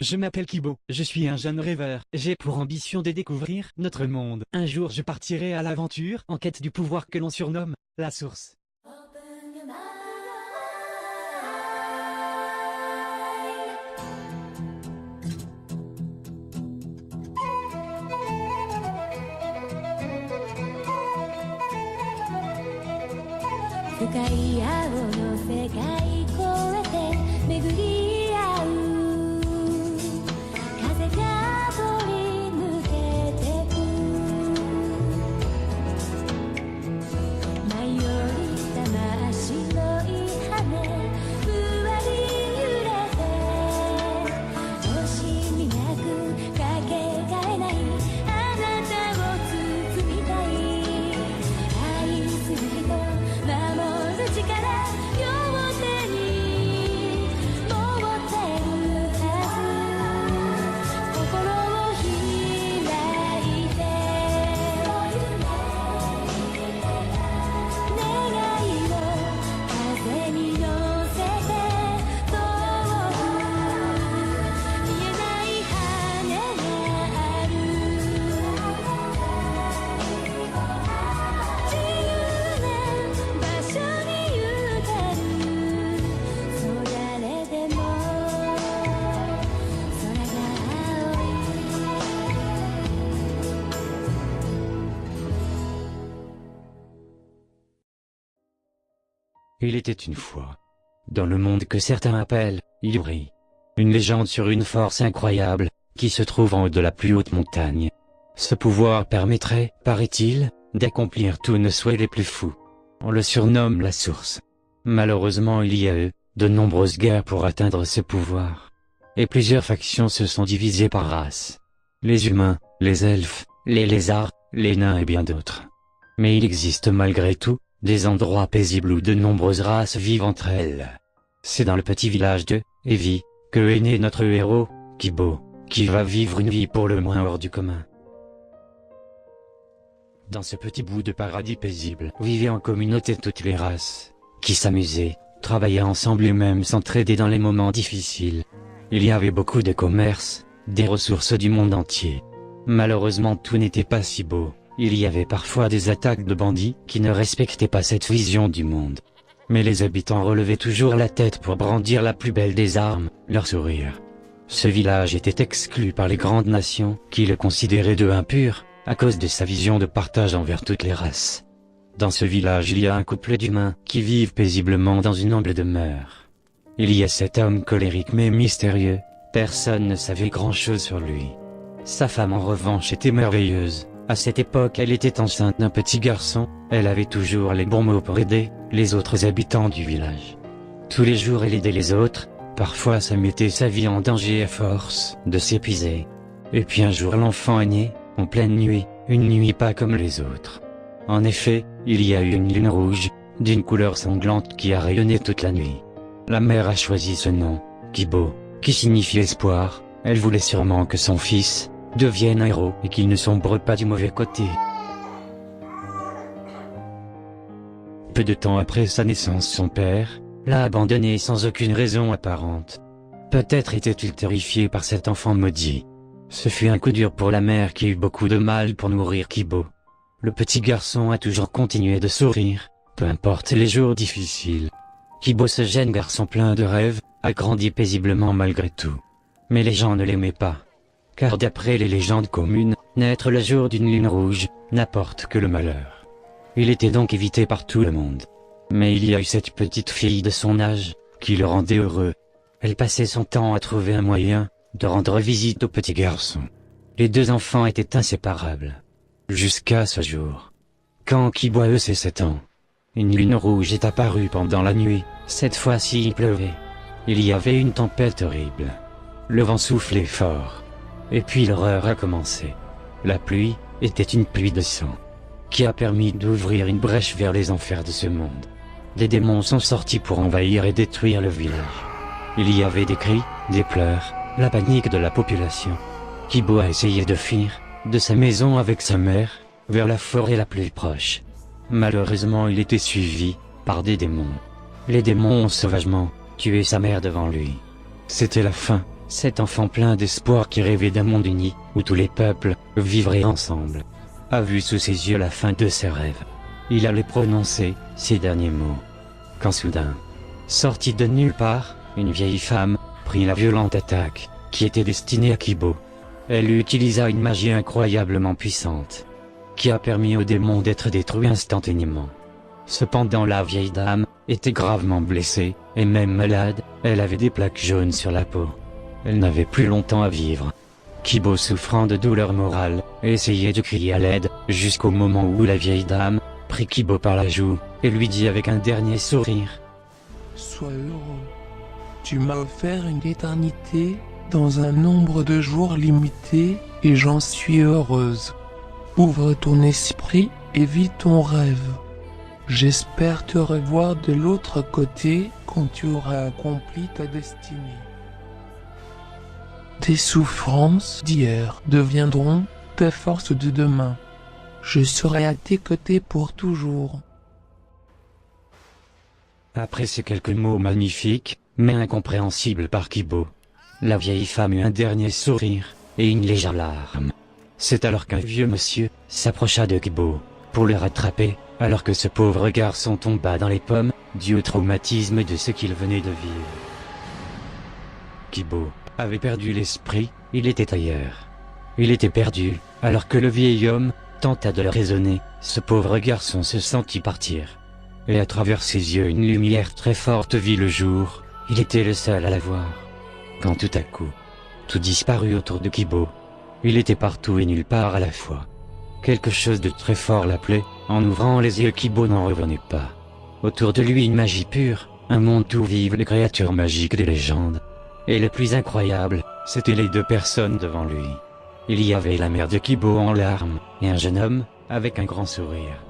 Je m'appelle Kibo, je suis un jeune rêveur. J'ai pour ambition de découvrir notre monde. Un jour je partirai à l'aventure en quête du pouvoir que l'on surnomme la source. Open your mind. 深い青の世界越えて巡り合う風が通り抜けてく舞い降りた真っ白い羽ふわり揺れて星になくかけがえないあなたを包みたい愛する人守る力両手に持ってるはず心を開いて願いを風に乗せて遠く見えない羽がある自由な場所に行けるそう誰でも空が青い Il était une fois, dans le monde que certains appellent Iluri, une légende sur une force incroyable, qui se trouve en haut de la plus haute montagne. Ce pouvoir permettrait, paraît-il, d'accomplir tous nos souhaits les plus fous. On le surnomme la source. Malheureusement il y a eu, de nombreuses guerres pour atteindre ce pouvoir. Et plusieurs factions se sont divisées par race. Les humains, les elfes, les lézards, les nains et bien d'autres. Mais il existe malgré tout, des endroits paisibles où de nombreuses races vivent entre elles. C'est dans le petit village de Evi, que est né notre héros, Kibo, qui va vivre une vie pour le moins hors du commun. Dans ce petit bout de paradis paisible, vivaient en communauté toutes les races, qui s'amusaient, travaillaient ensemble et même s'entraidaient dans les moments difficiles. Il y avait beaucoup de commerce, des ressources du monde entier. Malheureusement tout n'était pas si beau. Il y avait parfois des attaques de bandits qui ne respectaient pas cette vision du monde. Mais les habitants relevaient toujours la tête pour brandir la plus belle des armes, leur sourire. Ce village était exclu par les grandes nations, qui le considéraient de impur, à cause de sa vision de partage envers toutes les races. Dans ce village il y a un couple d'humains, qui vivent paisiblement dans une humble demeure. Il y a cet homme colérique mais mystérieux, personne ne savait grand-chose sur lui. Sa femme en revanche était merveilleuse. À cette époque elle était enceinte d'un petit garçon, elle avait toujours les bons mots pour aider les autres habitants du village. Tous les jours elle aidait les autres, parfois ça mettait sa vie en danger à force de s'épuiser. Et puis un jour l'enfant est né, en pleine nuit, une nuit pas comme les autres. En effet, il y a eu une lune rouge, d'une couleur sanglante qui a rayonné toute la nuit. La mère a choisi ce nom, Kibo, qui signifie espoir, elle voulait sûrement que son fils devienne un héros et qu'il ne sombre pas du mauvais côté. Peu de temps après sa naissance son père l'a abandonné sans aucune raison apparente. Peut-être était-il terrifié par cet enfant maudit. Ce fut un coup dur pour la mère qui eut beaucoup de mal pour nourrir Kibo. Le petit garçon a toujours continué de sourire, peu importe les jours difficiles. Kibo, ce jeune garçon plein de rêves, a grandi paisiblement malgré tout. Mais les gens ne l'aimaient pas. Car d'après les légendes communes, naître le jour d'une lune rouge, n'apporte que le malheur. Il était donc évité par tout le monde. Mais il y a eu cette petite fille de son âge, qui le rendait heureux. Elle passait son temps à trouver un moyen, de rendre visite au petit garçon. Les deux enfants étaient inséparables. Jusqu'à ce jour. Quand Kibo a eu ses 7 ans, une lune rouge est apparue pendant la nuit, cette fois-ci il pleuvait. Il y avait une tempête horrible. Le vent soufflait fort. Et puis l'horreur a commencé. La pluie était une pluie de sang, qui a permis d'ouvrir une brèche vers les enfers de ce monde. Des démons sont sortis pour envahir et détruire le village. Il y avait des cris, des pleurs, la panique de la population. Kibo a essayé de fuir, de sa maison avec sa mère, vers la forêt la plus proche. Malheureusement il était suivi, par des démons. Les démons ont sauvagement tué sa mère devant lui. C'était la fin, cet enfant plein d'espoir qui rêvait d'un monde uni, où tous les peuples vivraient ensemble, a vu sous ses yeux la fin de ses rêves. Il allait prononcer ces derniers mots. Quand soudain, sortie de nulle part, une vieille femme prit la violente attaque qui était destinée à Kibo. Elle utilisa une magie incroyablement puissante, qui a permis au démon d'être détruit instantanément. Cependant la vieille dame était gravement blessée, et même malade, elle avait des plaques jaunes sur la peau. Elle n'avait plus longtemps à vivre. Kibo, souffrant de douleur morale, essayait de crier à l'aide, jusqu'au moment où la vieille dame prit Kibo par la joue, et lui dit avec un dernier sourire. Sois heureux. Tu m'as offert une éternité, dans un nombre de jours limité, et j'en suis heureuse. Ouvre ton esprit, et vis ton rêve. J'espère te revoir de l'autre côté, quand tu auras accompli ta destinée. Tes souffrances d'hier deviendront ta force de demain. Je serai à tes côtés pour toujours. Après ces quelques mots magnifiques, mais incompréhensibles par Kibo, la vieille femme eut un dernier sourire, et une légère larme. C'est alors qu'un vieux monsieur s'approcha de Kibo, pour le rattraper, alors que ce pauvre garçon tomba dans les pommes, dû au traumatisme de ce qu'il venait de vivre. Kibo avait perdu l'esprit, il était ailleurs. Il était perdu, alors que le vieil homme tenta de le raisonner. Ce pauvre garçon se sentit partir. Et à travers ses yeux une lumière très forte vit le jour, il était le seul à la voir. Quand tout à coup, tout disparut autour de Kibo. Il était partout et nulle part à la fois. Quelque chose de très fort l'appelait, en ouvrant les yeux Kibo n'en revenait pas. Autour de lui une magie pure, un monde où vivent les créatures magiques des légendes. Et le plus incroyable, c'étaient les deux personnes devant lui. Il y avait la mère de Kibo en larmes, et un jeune homme, avec un grand sourire.